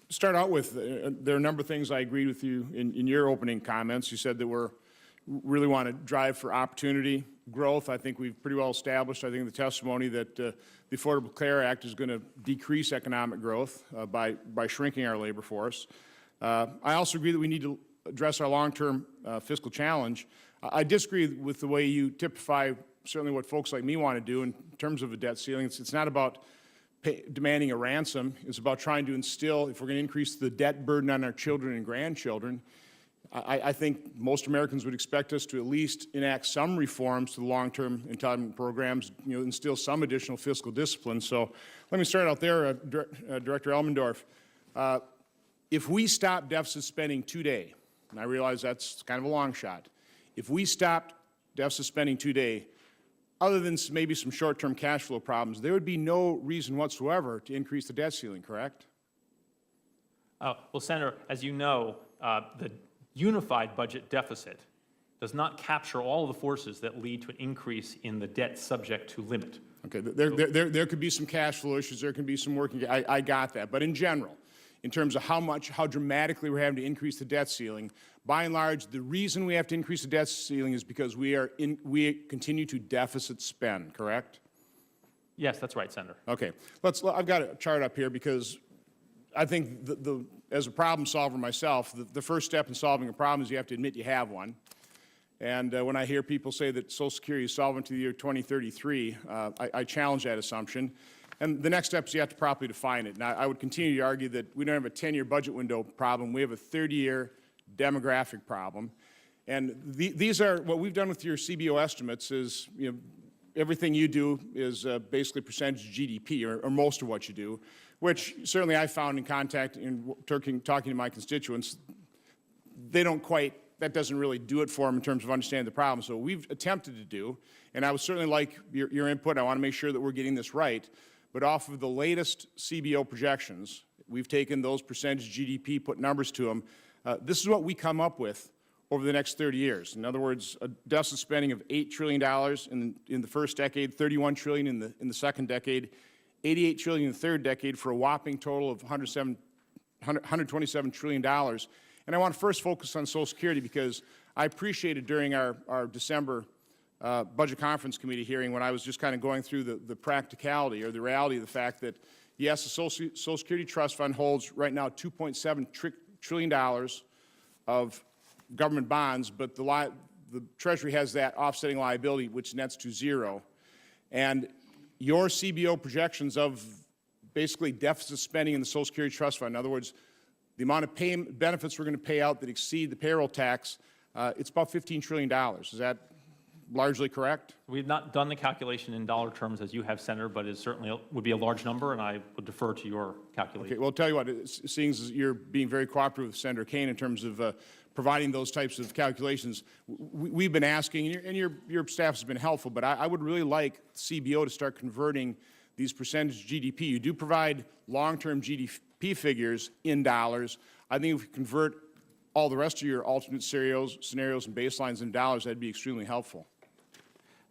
Start out with, there are a number of things I agreed with you in your opening comments. You said that we really want to drive for opportunity, growth. I think we've pretty well established, I think in the testimony, that the Affordable Care Act is going to decrease economic growth by shrinking our labor force. I also agree that we need to address our long-term fiscal challenge. I disagree with the way you typify certainly what folks like me want to do in terms of a debt ceiling. It's not about demanding a ransom. It's about trying to instill, if we're going to increase the debt burden on our children and grandchildren, I think most Americans would expect us to at least enact some reforms to the long-term entitlement programs, instill some additional fiscal discipline. So let me start out there, Director Elmendorf. If we stop deficit spending today, and I realize that's kind of a long shot, if we stopped deficit spending today, other than maybe some short-term cash flow problems, there would be no reason whatsoever to increase the debt ceiling, correct? Well, Senator, as you know, the unified budget deficit does not capture all of the forces that lead to an increase in the debt subject to limit. Okay, there could be some cash flow issues, there can be some working, I got that. But in general, in terms of how dramatically we're having to increase the debt ceiling, by and large, the reason we have to increase the debt ceiling is because we continue to deficit spend, correct? Yes, that's right, Senator. Okay, I've got a chart up here because I think as a problem solver myself, the first step in solving a problem is you have to admit you have one. And when I hear people say that Social Security is solvent to the year 2033, I challenge that assumption. And the next step is you have to properly define it. And I would continue to argue that we don't have a 10-year budget window problem. We have a 30-year demographic problem. And these are what we've done with your CBO estimates is, everything you do is basically percentage of GDP, or most of what you do, which certainly I found in contact in talking to my constituents, that doesn't really do it for them in terms of understanding the problem. So we've attempted to do, and I would certainly like your input. I want to make sure that we're getting this right. But off of the latest CBO projections, we've taken those percentage GDP, put numbers to them. This is what we come up with over the next 30 years. In other words, a deficit spending of $8 trillion in the first decade, $31 trillion in the second decade, $88 trillion in the third decade, for a whopping total of $127 trillion. And I want to first focus on Social Security because I appreciated during our December Budget Conference Committee hearing, when I was just kind of going through the practicality or the reality of the fact that, yes, the Social Security Trust Fund holds right now $2.7 trillion of government bonds, but the Treasury has that offsetting liability, which nets to zero. And your CBO projections of basically deficit spending in the Social Security Trust Fund, in other words, the amount of benefits we're going to pay out that exceed the payroll tax, it's about $15 trillion. Is that largely correct? We've not done the calculation in dollar terms as you have, Senator, but it certainly would be a large number, and I would defer to your calculation. Okay, well, I'll tell you what, seeing as you're being very cooperative with Senator Kaine in terms of providing those types of calculations, we've been asking, and your staff has been helpful, but I would really like CBO to start converting these percentage GDP. You do provide long-term GDP figures in dollars. I think if we convert all the rest of your alternate scenarios and baselines in dollars, that'd be extremely helpful.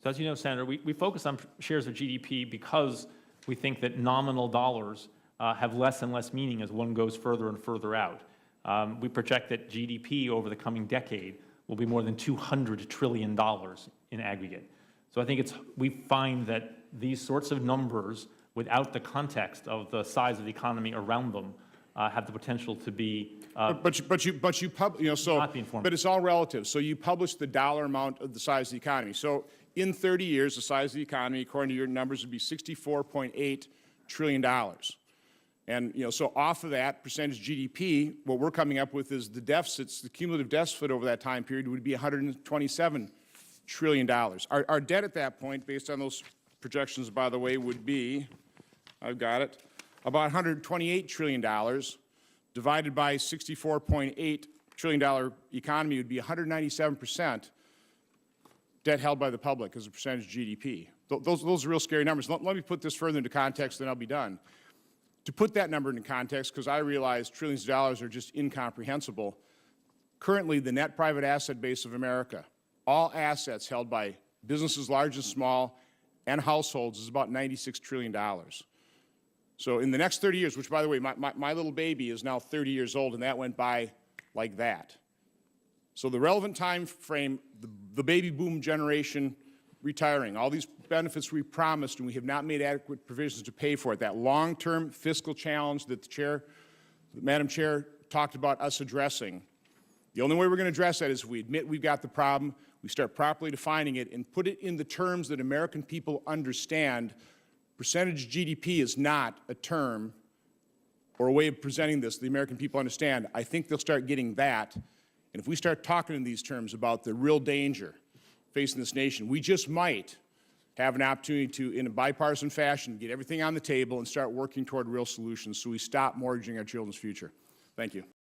So as you know, Senator, we focus on shares of GDP because we think that nominal dollars have less and less meaning as one goes further and further out. We project that GDP over the coming decade will be more than $200 trillion in aggregate. So I think we find that these sorts of numbers, without the context of the size of the economy around them, have the potential to be but it's all relative. So you publish the dollar amount of the size of the economy. So in 30 years, the size of the economy, according to your numbers, would be $64.8 trillion. And so off of that percentage GDP, what we're coming up with is the deficits, the cumulative deficit over that time period would be $127 trillion. Our debt at that point, based on those projections, by the way, would be, I've got it, about $128 trillion divided by $64.8 trillion economy would be 197% debt held by the public as a percentage of GDP. Those are real scary numbers. Let me put this further into context, then I'll be done. To put that number into context, because I realize trillions of dollars are just incomprehensible, currently the net private asset base of America, all assets held by businesses large and small and households, is about $96 trillion. So in the next 30 years, which, by the way, my little baby is now 30 years old, and that went by like that. So the relevant time frame, the baby boom generation retiring, all these benefits we promised, and we have not made adequate provisions to pay for it. That long-term fiscal challenge that Madam Chair talked about us addressing. The only way we're going to address that is if we admit we've got the problem, we start properly defining it, and put it in the terms that American people understand. Percentage GDP is not a term or a way of presenting this the American people understand. I think they'll start getting that. And if we start talking in these terms about the real danger facing this nation, we just might have an opportunity to, in a bipartisan fashion, get everything on the table and start working toward real solutions so we stop mortgaging our children's future. Thank you.